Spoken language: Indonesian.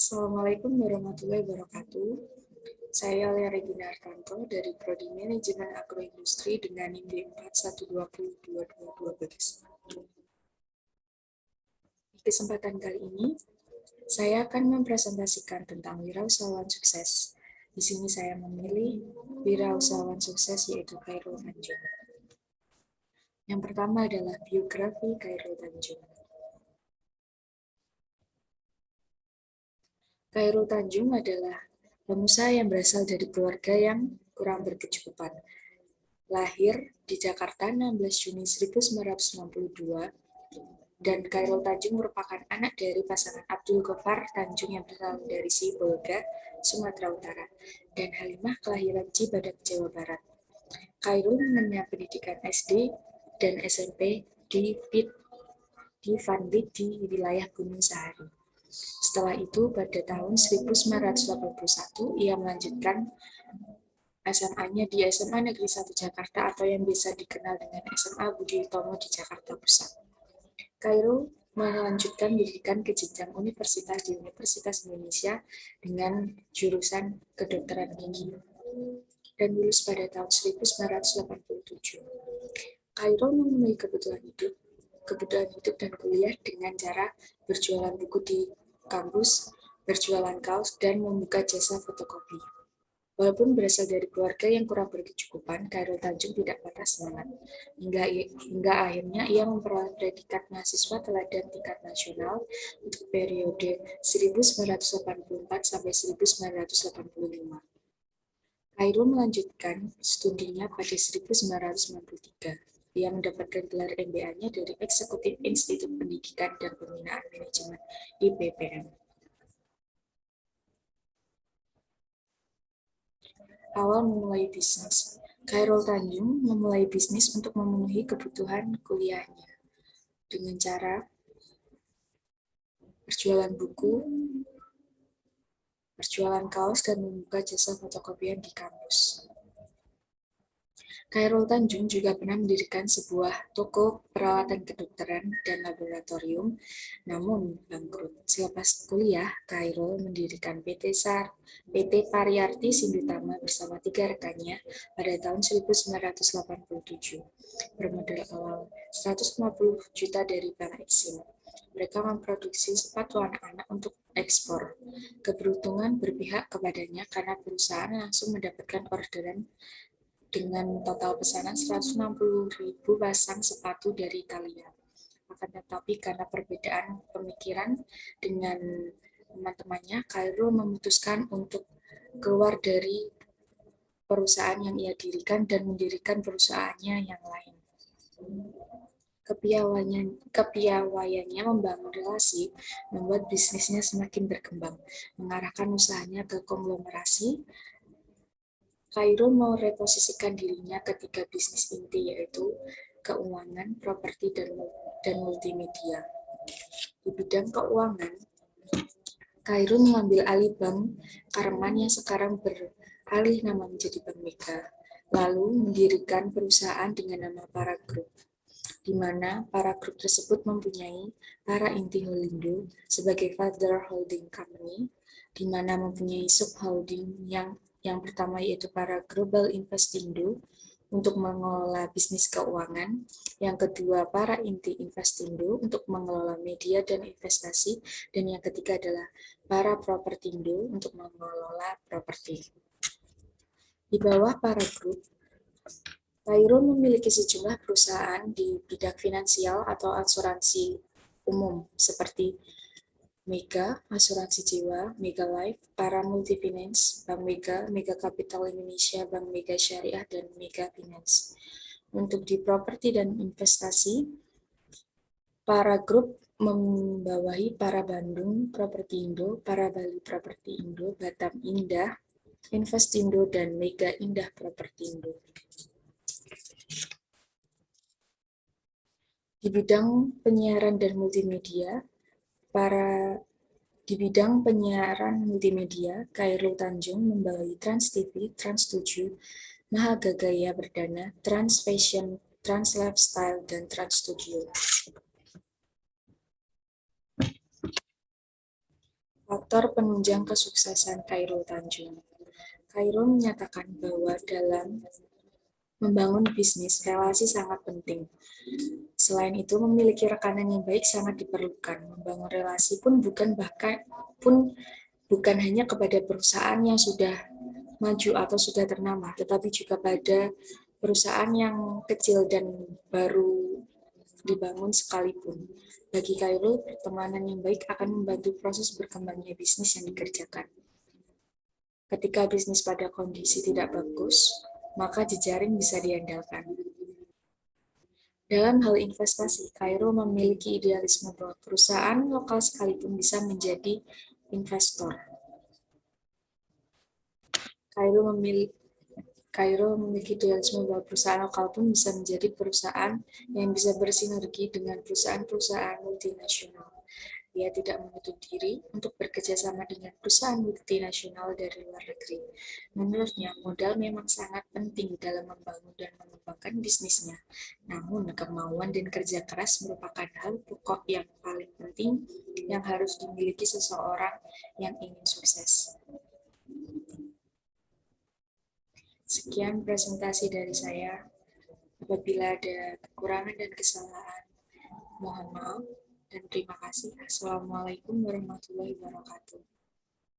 Assalamualaikum warahmatullahi wabarakatuh. Saya Lia Regina Artanto dari Prodi Manajemen Agroindustri dengan NIM 41202212. Di kesempatan kali ini, saya akan mempresentasikan tentang wirausahawan sukses. Di sini saya memilih wirausahawan sukses yaitu Khairul Tanjung. Yang pertama adalah biografi Khairul Tanjung. Khairul Tanjung adalah pengusaha yang berasal dari keluarga yang kurang berkecukupan. Lahir di Jakarta 16 Juni 1962, dan Khairul Tanjung merupakan anak dari pasangan Abdul Ghaffar Tanjung yang berasal dari Sibolga, Sumatera Utara, dan Halimah kelahiran Cibadak, Jawa Barat. Khairul mengenyam pendidikan SD dan SMP di Vanlit di wilayah Gunung Sahari. Setelah itu, pada tahun 1981, ia melanjutkan SMA-nya di SMA Negeri 1 Jakarta atau yang biasa dikenal dengan SMA Budi Utomo di Jakarta Pusat. Khairul melanjutkan pendidikan ke jenjang universitas di Universitas Indonesia dengan jurusan kedokteran gigi dan lulus pada tahun 1987. Khairul memenuhi kebutuhan hidup dan kuliah dengan cara berjualan buku di kampus, berjualan kaos, dan membuka jasa fotokopi. Walaupun berasal dari keluarga yang kurang berkecukupan, Khairul Tanjung tidak patah semangat. Hingga akhirnya ia memperoleh predikat mahasiswa teladan tingkat nasional untuk periode 1984 sampai 1985. Khairul melanjutkan studinya pada 1993. Ia mendapatkan gelar MBA-nya dari Eksekutif Institut Pendidikan dan Pembinaan Manajemen IPPM. Awal memulai bisnis. Khairul Tanjung memulai bisnis untuk memenuhi kebutuhan kuliahnya dengan cara berjualan buku, berjualan kaos, dan membuka jasa fotokopian di kampus. Khairul Tanjung juga pernah mendirikan sebuah toko peralatan kedokteran dan laboratorium, namun bangkrut. Selepas kuliah, Khairul mendirikan PT Pariyarti Sindutama bersama 3 rekannya pada tahun 1987. Bermodal awal 150 juta dari Bank Eksim. Mereka memproduksi sepatu anak-anak untuk ekspor. Keberuntungan berpihak kepadanya karena perusahaan langsung mendapatkan orderan dengan total pesanan 160.000 pasang sepatu dari Italia. Akan tetapi karena perbedaan pemikiran dengan teman-temannya, Khairul memutuskan untuk keluar dari perusahaan yang ia dirikan dan mendirikan perusahaannya yang lain. Kepiawaiannya membangun relasi membuat bisnisnya semakin berkembang, mengarahkan usahanya ke konglomerasi. Khairul mereposisikan dirinya ke 3 bisnis inti, yaitu keuangan, properti, dan multimedia. Di bidang keuangan, Khairul mengambil alih Bank Karman yang sekarang beralih nama menjadi Bank Mega, lalu mendirikan perusahaan dengan nama Para Group, di mana Para Group tersebut mempunyai Para Inti Holindo sebagai father holding company, di mana mempunyai subholding yang pertama yaitu Para Global Investindo untuk mengelola bisnis keuangan, yang kedua Para Inti Investindo untuk mengelola media dan investasi, dan yang ketiga adalah Para Propertindo untuk mengelola properti. Di bawah Para Group, Khairul memiliki sejumlah perusahaan di bidang finansial atau asuransi umum seperti Mega, Asuransi Jiwa, Mega Life, Para Multifinance, Bank Mega, Mega Capital Indonesia, Bank Mega Syariah, dan Mega Finance. Untuk di properti dan investasi, Para Group membawahi Para Bandung Properti Indo, Para Bali Properti Indo, Batam Indah, Investindo, dan Mega Indah Properti Indo. Di bidang penyiaran dan multimedia, Di bidang penyiaran multimedia, Khairul Tanjung membawahi Trans TV, Trans 7, Mahagagaya Berdana, Trans Fashion, Trans Lifestyle, dan Trans Studio. Faktor penunjang kesuksesan Khairul Tanjung. Khairul menyatakan bahwa dalam membangun bisnis, relasi sangat penting. Selain itu, memiliki rekanan yang baik sangat diperlukan. Membangun relasi bukan hanya kepada perusahaan yang sudah maju atau sudah ternama, tetapi juga pada perusahaan yang kecil dan baru dibangun sekalipun. Bagi Khairul, pertemanan yang baik akan membantu proses berkembangnya bisnis yang dikerjakan. Ketika bisnis pada kondisi tidak bagus, maka jejaring bisa diandalkan. Dalam hal investasi, Khairul memiliki idealisme bahwa perusahaan lokal sekalipun bisa menjadi investor. Khairul memiliki idealisme bahwa perusahaan lokal pun bisa menjadi perusahaan yang bisa bersinergi dengan perusahaan-perusahaan multinasional. Ia tidak menutup diri untuk bekerja sama dengan perusahaan multinasional dari luar negeri. Menurutnya, modal memang sangat penting dalam membangun dan mengembangkan bisnisnya. Namun, kemauan dan kerja keras merupakan hal pokok yang paling penting yang harus dimiliki seseorang yang ingin sukses. Sekian presentasi dari saya. Apabila ada kekurangan dan kesalahan, mohon maaf dan terima kasih. Assalamualaikum warahmatullahi wabarakatuh.